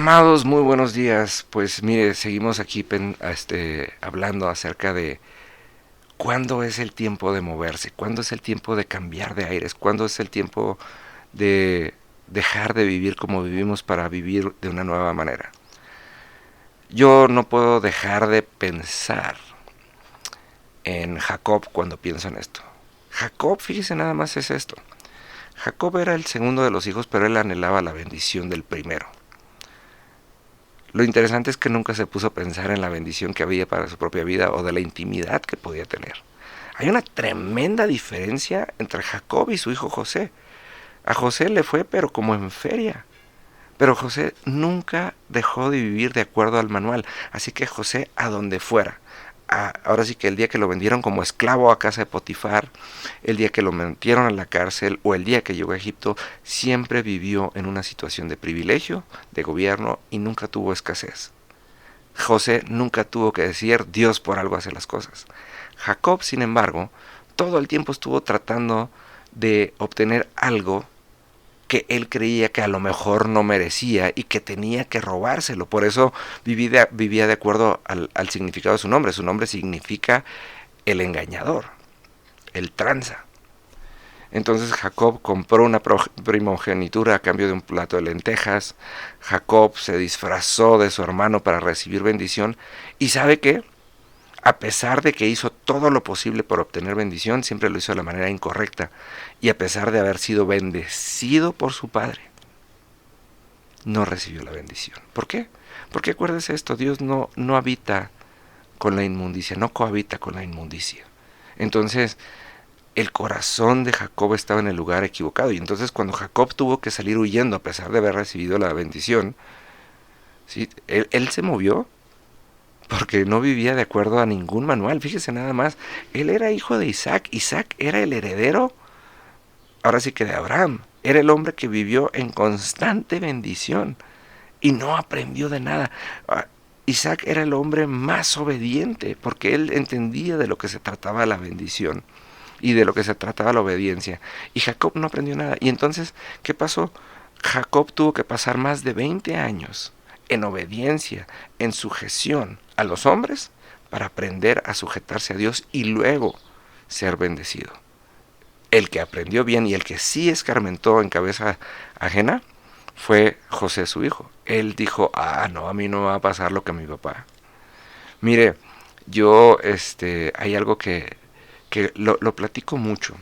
Amados, muy buenos días. Pues mire, seguimos aquí hablando acerca de cuándo es el tiempo de moverse, cuándo es el tiempo de cambiar de aires, cuándo es el tiempo de dejar de vivir como vivimos para vivir de una nueva manera. Yo no puedo dejar de pensar en Jacob cuando pienso en esto. Jacob, fíjese nada más es esto. Jacob era el segundo de los hijos, pero él anhelaba la bendición del primero. Lo interesante es que nunca se puso a pensar en la bendición que había para su propia vida o de la intimidad que podía tener. Hay una tremenda diferencia entre Jacob y su hijo José. A José le fue pero como en feria. Pero José nunca dejó de vivir de acuerdo al manual. Así que José a donde fuera. Ahora sí que el día que lo vendieron como esclavo a casa de Potifar, el día que lo metieron a la cárcel o el día que llegó a Egipto, siempre vivió en una situación de privilegio, de gobierno y nunca tuvo escasez. José nunca tuvo que decir Dios por algo hace las cosas. Jacob, sin embargo, todo el tiempo estuvo tratando de obtener algo que él creía que a lo mejor no merecía y que tenía que robárselo. Por eso vivía de acuerdo al significado de su nombre. Su nombre significa el engañador, el tranza. Entonces Jacob compró una primogenitura a cambio de un plato de lentejas. Jacob se disfrazó de su hermano para recibir bendición. ¿Y sabe qué? A pesar de que hizo todo lo posible por obtener bendición, siempre lo hizo de la manera incorrecta. Y a pesar de haber sido bendecido por su padre, no recibió la bendición. ¿Por qué? Porque acuérdese esto, Dios no habita con la inmundicia, no cohabita con la inmundicia. Entonces, el corazón de Jacob estaba en el lugar equivocado. Y entonces cuando Jacob tuvo que salir huyendo a pesar de haber recibido la bendición, ¿sí? Él se movió porque no vivía de acuerdo a ningún manual. Fíjese nada más, él era hijo de Isaac. Isaac era el heredero, ahora sí que de Abraham. Era el hombre que vivió en constante bendición y no aprendió de nada. Isaac era el hombre más obediente porque él entendía de lo que se trataba la bendición y de lo que se trataba la obediencia. Y Jacob no aprendió nada. Y entonces, ¿qué pasó? Jacob tuvo que pasar más de 20 años en obediencia, en sujeción a los hombres, para aprender a sujetarse a Dios y luego ser bendecido. El que aprendió bien y el que sí escarmentó en cabeza ajena fue José su hijo. Él dijo, no, a mí no me va a pasar lo que a mi papá. Mire, yo, hay algo que lo platico mucho.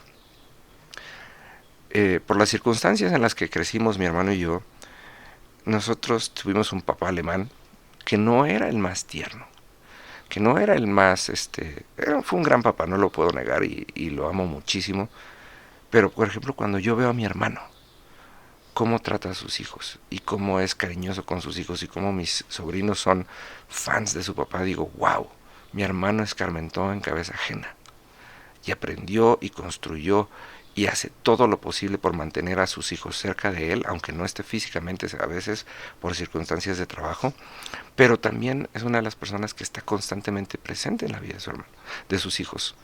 Por las circunstancias en las que crecimos mi hermano y yo, nosotros tuvimos un papá alemán que no era el más tierno, que no era el más, fue un gran papá, no lo puedo negar y lo amo muchísimo, pero por ejemplo cuando yo veo a mi hermano, cómo trata a sus hijos y cómo es cariñoso con sus hijos y cómo mis sobrinos son fans de su papá, digo, wow, mi hermano escarmentó en cabeza ajena y aprendió y construyó y hace todo lo posible por mantener a sus hijos cerca de él, aunque no esté físicamente a veces por circunstancias de trabajo, pero también es una de las personas que está constantemente presente en la vida de su hermano, de sus hijos.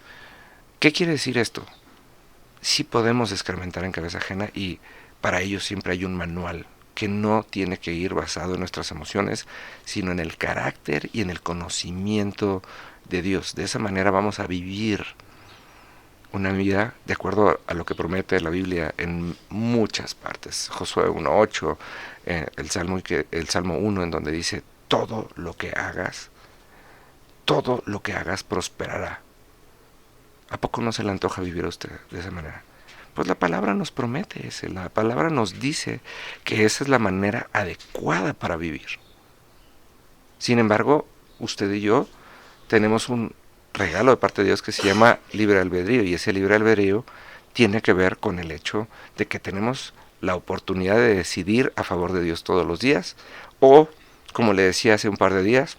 ¿Qué quiere decir esto? Sí podemos escarmentar en cabeza ajena y para ello siempre hay un manual que no tiene que ir basado en nuestras emociones, sino en el carácter y en el conocimiento de Dios. De esa manera vamos a vivir una vida de acuerdo a lo que promete la Biblia en muchas partes. Josué 1.8, el Salmo 1 en donde dice, todo lo que hagas prosperará. ¿A poco no se le antoja vivir a usted de esa manera? Pues la palabra nos promete ese, la palabra nos dice que esa es la manera adecuada para vivir. Sin embargo, usted y yo tenemos un regalo de parte de Dios que se llama libre albedrío, y ese libre albedrío tiene que ver con el hecho de que tenemos la oportunidad de decidir a favor de Dios todos los días, o, como le decía hace un par de días,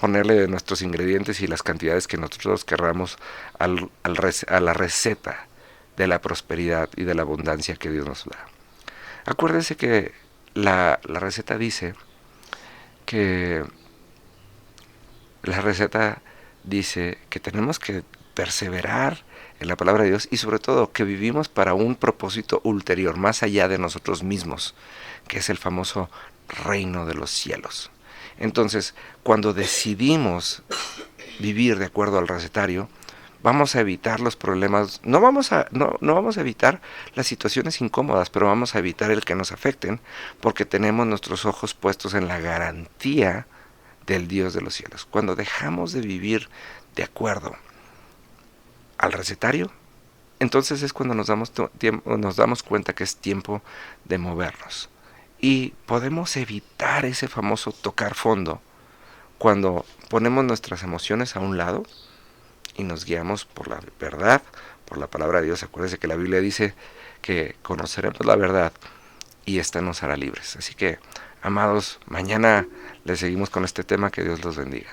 ponerle nuestros ingredientes y las cantidades que nosotros querramos a la receta de la prosperidad y de la abundancia que Dios nos da. Acuérdese que la receta dice que la receta dice que tenemos que perseverar en la palabra de Dios y sobre todo que vivimos para un propósito ulterior, más allá de nosotros mismos, que es el famoso reino de los cielos. Entonces, cuando decidimos vivir de acuerdo al recetario, vamos a evitar los problemas, no vamos a evitar las situaciones incómodas, pero vamos a evitar el que nos afecten, porque tenemos nuestros ojos puestos en la garantía del Dios de los cielos. Cuando dejamos de vivir de acuerdo al recetario, entonces es cuando nos damos cuenta que es tiempo de movernos. Y podemos evitar ese famoso tocar fondo cuando ponemos nuestras emociones a un lado y nos guiamos por la verdad, por la palabra de Dios. Acuérdense que la Biblia dice que conoceremos la verdad y esta nos hará libres. Así que, amados, mañana les seguimos con este tema. Que Dios los bendiga.